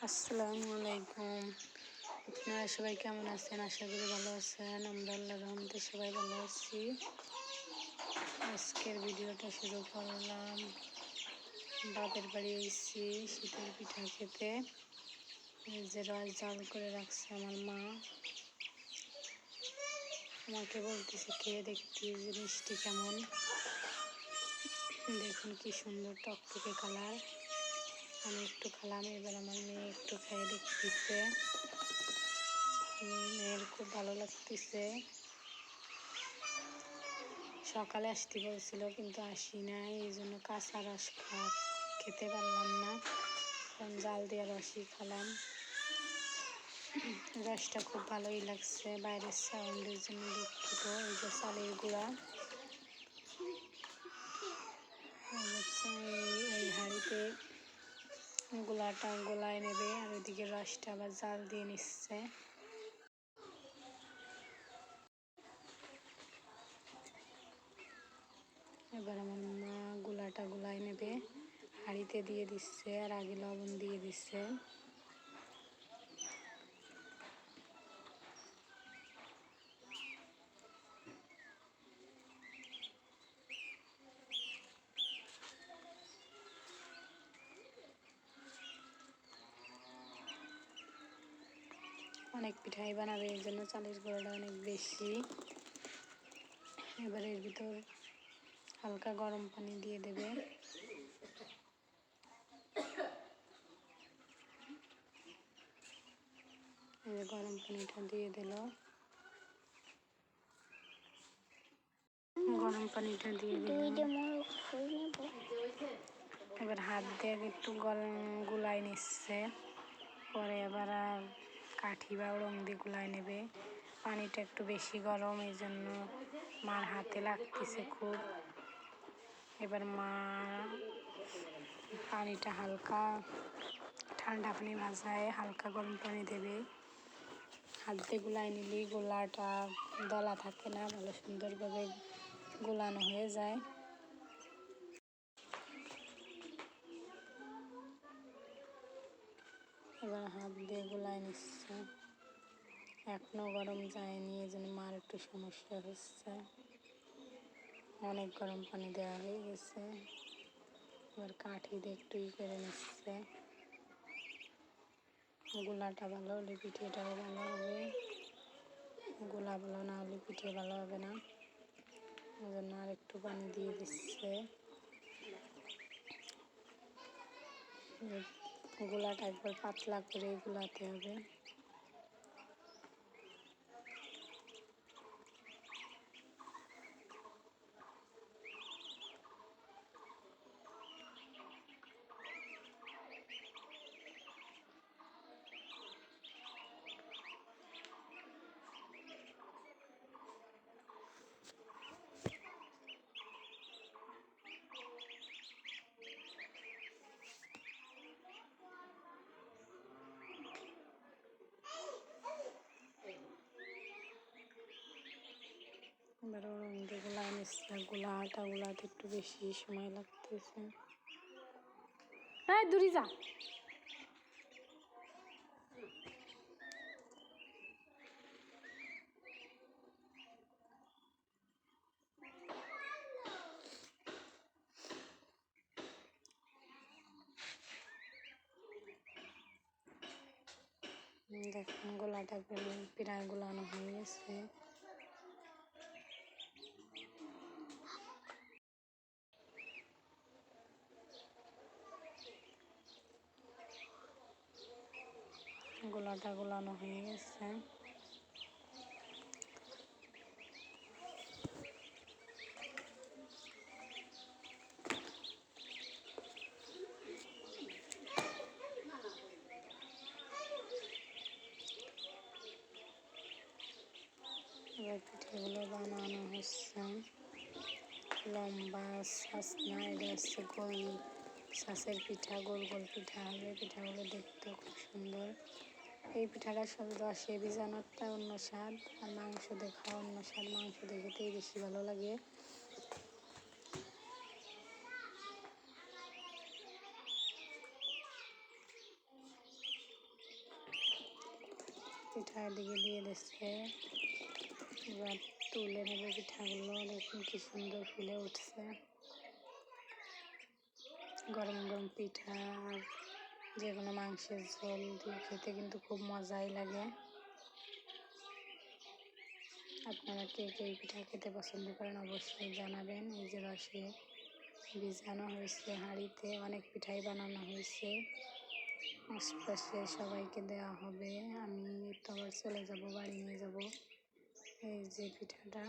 আসসালামু আলাইকুম। আপনারা সবাই কেমন আছেন? আশা করি ভালো আছেন। আমরা আল্লাহর রহমতে সবাই ভালো আছি। আজকের ভিডিওটা শুরু করলাম বাপের বাড়ি এসেছি শীতের পিঠা খেতে। যে রস জাল করে রাখছে আমার মা, আমাকে বলতেছে খেয়ে দেখতে যে মিষ্টি কেমন। দেখুন কি সুন্দর টকটকে কালার। আমি একটু খেলাম, এবার আমার মেয়ে একটু খেয়ে দেখতেছে। মেয়ের খুব ভালো লাগতেছে। সকালে আসতে বলছিল কিন্তু আসি নাই, এই জন্য কাঁচা রস খেতে পারলাম না, কারণ জাল দিয়ে রসই খেলাম। রসটা খুব ভালোই লাগছে। বাইরের সাউন্ডের জন্য দুঃখিত। এই যে চালের গুঁড়া, এই হাঁড়িতে গোলাটা গোলায় নেবে, আর ওইদিকে রসটা আবার জাল দিয়ে নিচ্ছে। এবার আমার মা গোলাটা গোলায় নেবে, হাঁড়িতে দিয়ে দিচ্ছে, আর আগে লবণ দিয়ে দিচ্ছে। অনেক পিঠাই বানাবে, এই জন্য চালের গুঁড়োটা অনেক বেশি। এবার এর ভিতর হালকা গরম পানি দিয়ে দেবে। গরম পানিটা দিয়ে দিল। গরম পানিটা দিয়ে দিলাম। এবার হাত দিয়ে একটু গুলাই নিচ্ছে, পরে আবার কাঠি বা রং দিয়ে গুলাই নেবে। পানিটা একটু বেশি গরম, এই জন্য মার হাতে লাগতেছে খুব। এবার মা পানিটা হালকা ঠান্ডা পানি ভাজায় হালকা গরম পানি দেবে। হাত দিয়ে গুলাই নিলেই গোলাটা দলা থাকে না, ভালো সুন্দরভাবে গোলানো হয়ে যায়। এবার হাত দিয়ে গোলাই নিচ্ছে, এখনও গরম যায়নি, এই জন্য মার একটু সমস্যা হচ্ছে। অনেক গরম পানি দেওয়া হয়ে গেছে। এবার কাঠি দিয়ে একটু করে নিচ্ছে। গোলাটা ভালো হলে পিঠেটাও ভালো হবে, গোলা ভালো না হলে পিঠে ভালো হবে না। ওই জন্য আর একটু পানি দিয়ে দিচ্ছে। গোলাটা একবার পাতলা করে গোলাতে হবে। এবার রং দিয়ে গোলা নিচ্ছে, গোলাটা গোলাতে একটু বেশি সময় লাগতেছে। হ্যাঁ দূরে যা। দেখুন গোলাটা প্রায় গোলানো হয়ে গেছে। গোলাটা গোলানো হয়ে গেছে। এবার পিঠেগুলো বানানো হচ্ছে। লম্বা সাসনা, এটা হচ্ছে গোল শাঁসের পিঠা, গোল গোল পিঠা হবে। পিঠাগুলো দেখতেও খুব সুন্দর। এই পিঠাটা সব রসে ভিজানোরটা অন্য স্বাদ, আর মাংস দিয়ে খাওয়া অন্য স্বাদ। মাংস দিয়ে খেতেই বেশি ভালো লাগে। পিঠা এদিকে দিয়ে দিচ্ছে। এবার তুলে নেবে পিঠাগুলো। দেখুন কি সুন্দর ফুলে উঠছে। গরম গরম পিঠা আর যে কোনো মাংসের ঝোল দিয়ে খেতে কিন্তু খুব মজাই লাগে। আপনারা কে কে এই পিঠা খেতে পছন্দ করেন অবশ্যই জানাবেন। এই যে রসে ভিজানো হয়েছে হাঁড়িতে, অনেক পিঠাই বানানো হয়েছে। আশপাশে সবাইকে দেওয়া হবে। আমি তো আবার চলে যাব, বাড়ি নিয়ে যাব। এই যে পিঠাটা